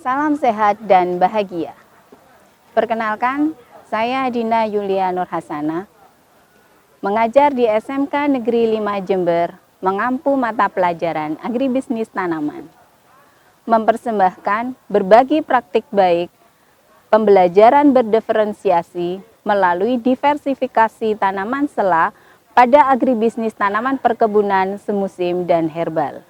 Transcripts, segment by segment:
Salam sehat dan bahagia. Perkenalkan, saya Dina Yulia Nur Hasana, mengajar di SMK Negeri 5 Jember, mengampu mata pelajaran agribisnis tanaman. Mempersembahkan berbagi praktik baik, pembelajaran berdiferensiasi melalui diversifikasi tanaman sela pada agribisnis tanaman perkebunan semusim dan herbal.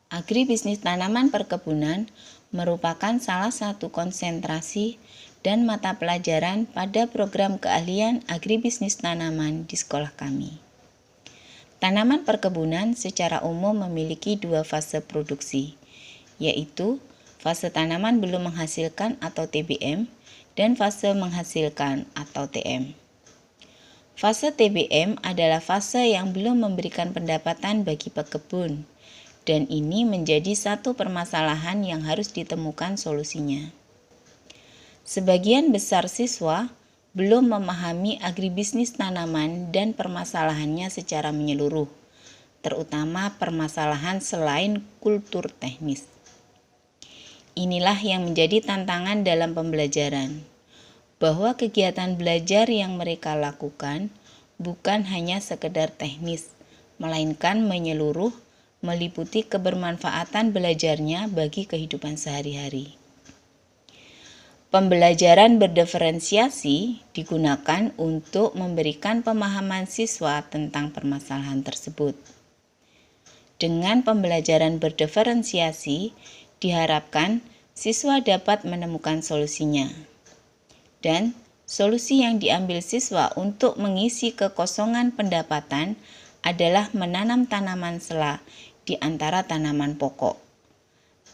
Agribisnis tanaman perkebunan merupakan salah satu konsentrasi dan mata pelajaran pada program keahlian agribisnis tanaman di sekolah kami. Tanaman perkebunan secara umum memiliki dua fase produksi, yaitu fase tanaman belum menghasilkan atau TBM dan fase menghasilkan atau TM. Fase TBM adalah fase yang belum memberikan pendapatan bagi pekebun, dan ini menjadi satu permasalahan yang harus ditemukan solusinya. Sebagian besar siswa belum memahami agribisnis tanaman dan permasalahannya secara menyeluruh, terutama permasalahan selain kultur teknis. Inilah yang menjadi tantangan dalam pembelajaran, bahwa kegiatan belajar yang mereka lakukan bukan hanya sekedar teknis, melainkan menyeluruh, meliputi kebermanfaatan belajarnya bagi kehidupan sehari-hari. Pembelajaran berdiferensiasi digunakan untuk memberikan pemahaman siswa tentang permasalahan tersebut. Dengan pembelajaran berdiferensiasi, diharapkan siswa dapat menemukan solusinya. Dan solusi yang diambil siswa untuk mengisi kekosongan pendapatan adalah menanam tanaman sela di antara tanaman pokok.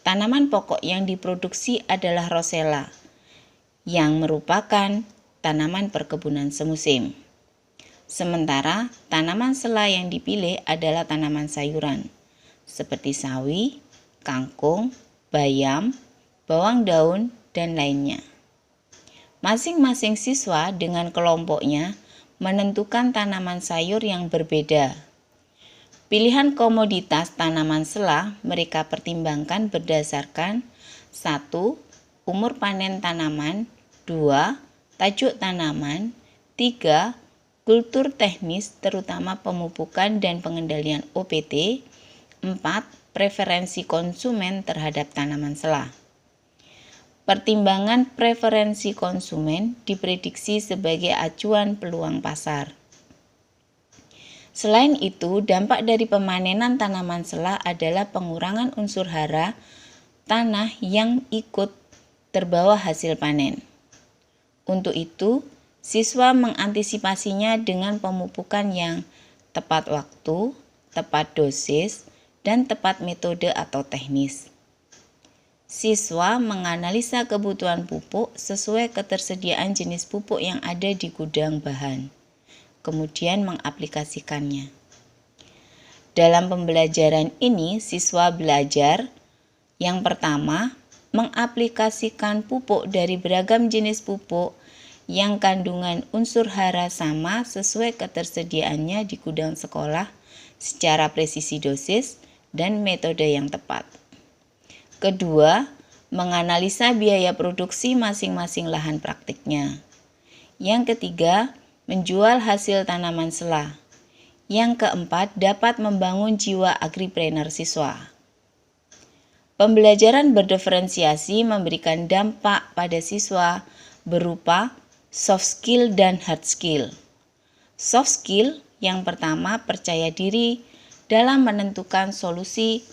Tanaman pokok yang diproduksi adalah rosella, yang merupakan tanaman perkebunan semusim. Sementara tanaman sela yang dipilih adalah tanaman sayuran, seperti sawi, kangkung, bayam, bawang daun, dan lainnya. Masing-masing siswa dengan kelompoknya menentukan tanaman sayur yang berbeda. Pilihan komoditas tanaman sela mereka pertimbangkan berdasarkan 1. Umur panen tanaman, 2. Tajuk tanaman, 3. Kultur teknis terutama pemupukan dan pengendalian OPT, 4. Preferensi konsumen terhadap tanaman sela. Pertimbangan preferensi konsumen diprediksi sebagai acuan peluang pasar. Selain itu, dampak dari pemanenan tanaman sela adalah pengurangan unsur hara tanah yang ikut terbawa hasil panen. Untuk itu, siswa mengantisipasinya dengan pemupukan yang tepat waktu, tepat dosis, dan tepat metode atau teknis. Siswa menganalisa kebutuhan pupuk sesuai ketersediaan jenis pupuk yang ada di gudang bahan, kemudian mengaplikasikannya. Dalam pembelajaran ini, siswa belajar yang pertama, mengaplikasikan pupuk dari beragam jenis pupuk yang kandungan unsur hara sama sesuai ketersediaannya di gudang sekolah secara presisi dosis dan metode yang tepat. Kedua, menganalisa biaya produksi masing-masing lahan praktiknya. Yang ketiga, menjual hasil tanaman sela. Yang keempat, dapat membangun jiwa agripreneur siswa. Pembelajaran berdiferensiasi memberikan dampak pada siswa berupa soft skill dan hard skill. Soft skill yang pertama, percaya diri dalam menentukan solusi.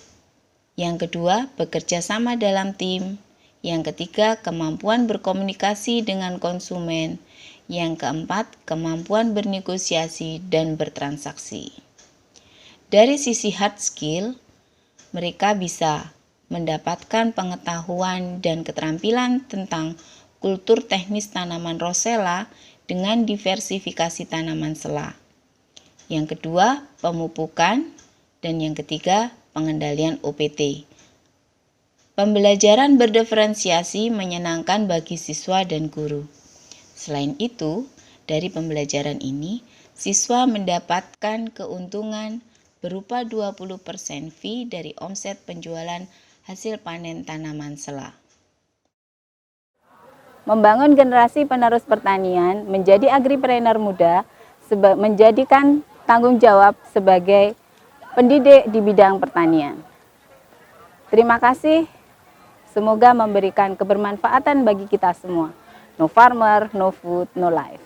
Yang kedua, bekerja sama dalam tim. Yang ketiga, kemampuan berkomunikasi dengan konsumen. Yang keempat, kemampuan bernegosiasi dan bertransaksi. Dari sisi hard skill, mereka bisa mendapatkan pengetahuan dan keterampilan tentang kultur teknis tanaman rosella dengan diversifikasi tanaman sela. Yang kedua, pemupukan, dan yang ketiga, pengendalian OPT. Pembelajaran berdiferensiasi menyenangkan bagi siswa dan guru. Selain itu, dari pembelajaran ini, siswa mendapatkan keuntungan berupa 20% fee dari omset penjualan hasil panen tanaman sela. Membangun generasi penerus pertanian menjadi agripreneur muda, menjadikan tanggung jawab sebagai pendidik di bidang pertanian. Terima kasih, semoga memberikan kebermanfaatan bagi kita semua. No farmer, no food, no life.